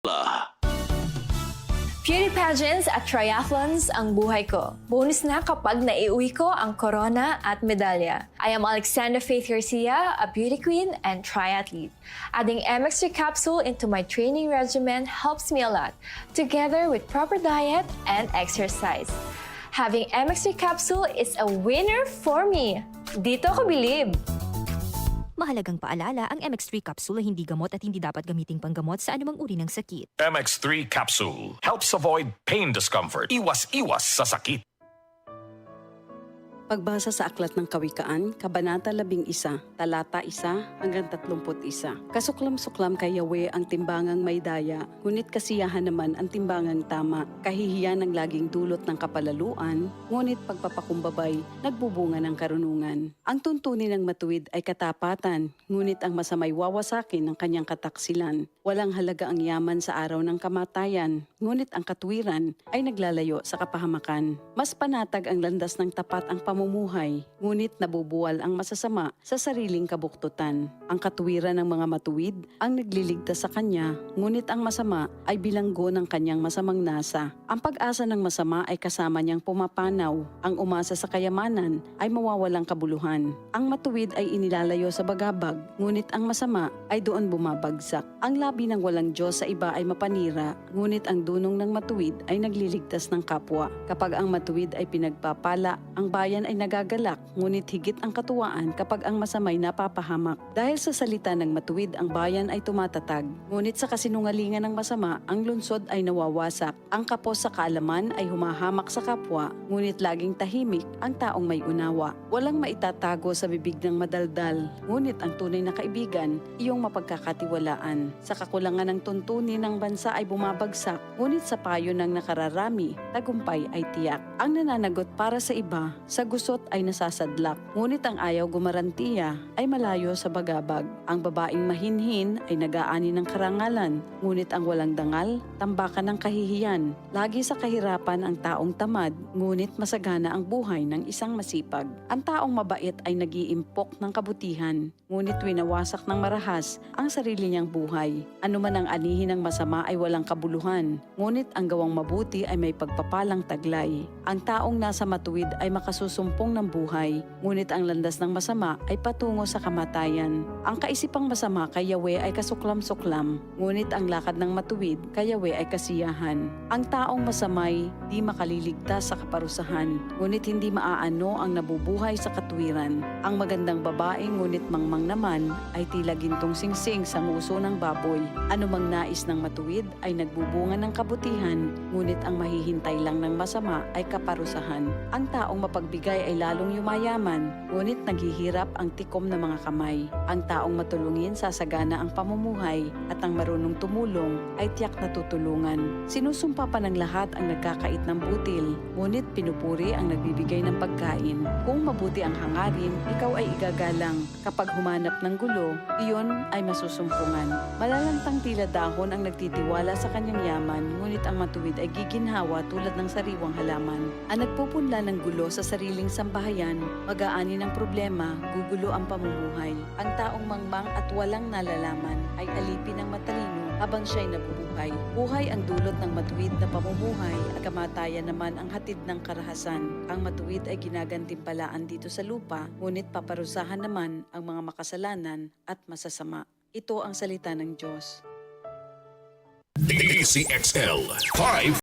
Beauty pageants at triathlons ang buhay ko. Bonus na kapag naiuwi ko ang corona at medalya. I am Alexandra Faith Garcia, a beauty queen and triathlete. Adding MX3 capsule into my training regimen helps me a lot, together with proper diet and exercise. Having MX3 capsule is a winner for me. Dito ko bilib. Mahalagang paalala, ang MX3 capsule ay hindi gamot at hindi dapat gamiting panggamot sa anumang uri ng sakit. MX3 capsule helps avoid pain discomfort. Iwas-iwas sa sakit. Pagbasa sa Aklat ng Kawikaan, Kabanata 11, Talata 1 hanggang 31. Kasuklam-suklam kay Yahweh ang timbangang may daya, ngunit kasiyahan naman ang timbangang tama. Kahihiyan ang laging dulot ng kapalaluan, ngunit pagpapakumbabay, nagbubunga ng karunungan. Ang tuntunin ng matuwid ay katapatan, ngunit ang masamay wawasakin ng kanyang kataksilan. Walang halaga ang yaman sa araw ng kamatayan, ngunit ang katwiran ay naglalayo sa kapahamakan. Mas panatag ang landas ng tapat ang pamumuhay, ngunit nabubuwal ang masasama sa sariling kabuktutan. Ang katwiran ng mga matuwid ang nagliligtas sa kanya, ngunit ang masama ay bilanggo ng kanyang masamang nasa. Ang pag-asa ng masama ay kasama niyang pumapanaw. Ang umasa sa kayamanan ay mawawalang kabuluhan. Ang matuwid ay inilalayo sa bagabag, ngunit ang masama ay doon bumabagsak. Ang labi ng walang Diyos sa iba ay mapanira, ngunit ang dunong ng matuwid ay nagliligtas ng kapwa. Kapag ang matuwid ay pinagpapala, ang bayan ay nagagalak, ngunit higit ang katuwaan kapag ang masamay napapahamak. Dahil sa salita ng matuwid, ang bayan ay tumatatag, ngunit sa kasinungalingan ng masama, ang lungsod ay nawawasak. Ang kapos sa kaalaman ay humahamak sa kapwa, ngunit laging tahimik ang taong may unawa. Walang maitatago sa bibig ng madaldal, ngunit ang tunay na kaibigan, iyong mapagkakatiwalaan. Sa kakulangan ng tuntunin ng bansa ay bumabagsak, ngunit sa payo ng nakararami, tagumpay ay tiyak. Ang nananagot para sa iba, sa gusot ay nasasadlak, ngunit ang ayaw gumarantiya ay malayo sa bagabag. Ang babaeng mahinhin ay nag-aani ng karangalan, ngunit ang walang dangal, tambakan ng kahihiyan. Lagi sa kahirapan ang taong tamad, ngunit masagana ang buhay ng isang masipag. Ang taong mabait ay nag-iimpok ng kabutihan, ngunit winawasak ng marahas ang sarili niyang buhay. Anuman ang anihin ng masama ay walang kabuluhan, ngunit ang gawang mabuti ay may pagpapalang taglay. Ang taong nasa matuwid ay makasusumpong ng buhay, ngunit ang landas ng masama ay patungo sa kamatayan. Ang kaisipang masama kay Yahweh ay kasuklam-suklam, ngunit ang lakad ng matuwid kay Yahweh ay kasiyahan. Ang taong masamay di makaliligtas sa kaparusahan, ngunit hindi maaano ang nabubuhay sa katwiran. Ang magandang babae ngunit mangmang naman ay tila gintong singsing sa nguso ng baboy. Anumang nais ng matuwid ay nagbubunga ng kabutihan, ngunit ang mahihintay lang ng masama ay kaparusahan. Ang taong mapagbigay ay lalong yumayaman, ngunit naghihirap ang tikom ng mga kamay. Ang taong matulungin sasagana ang pamumuhay, at ang marunong tumulong ay tiyak na tutulungan. Sinusumpa pa ng lahat ang nagkakait ng butil, ngunit pinupuri ang nagbibigay ng pagkain. Kung mabuti ang hangarin, ikaw ay igagalang. Kapag humanap ng gulo, iyon ay masusumpungan. Malalantang tila dahon ang nagtitiwala sa kanyang yaman, ngunit ang matuwid ay giginhawa tulad ng sariwang halaman. Ang nagpupunla ng gulo sa sariling sambahayan, mag-aani ng problema, gugulo ang pamumuhay. Ang taong mangmang at walang nalalaman ay alipin ng matalino habang siya'y nabubuhay. Buhay ang dulot ng matuwid na pamumuhay, at kamatayan naman ang hatid ng karahasan. Ang matuwid ay ginagantimpalaan dito sa lupa, ngunit paparusahan naman ang mga makasalanan at masasama. Ito ang salita ng Diyos. DCXL 5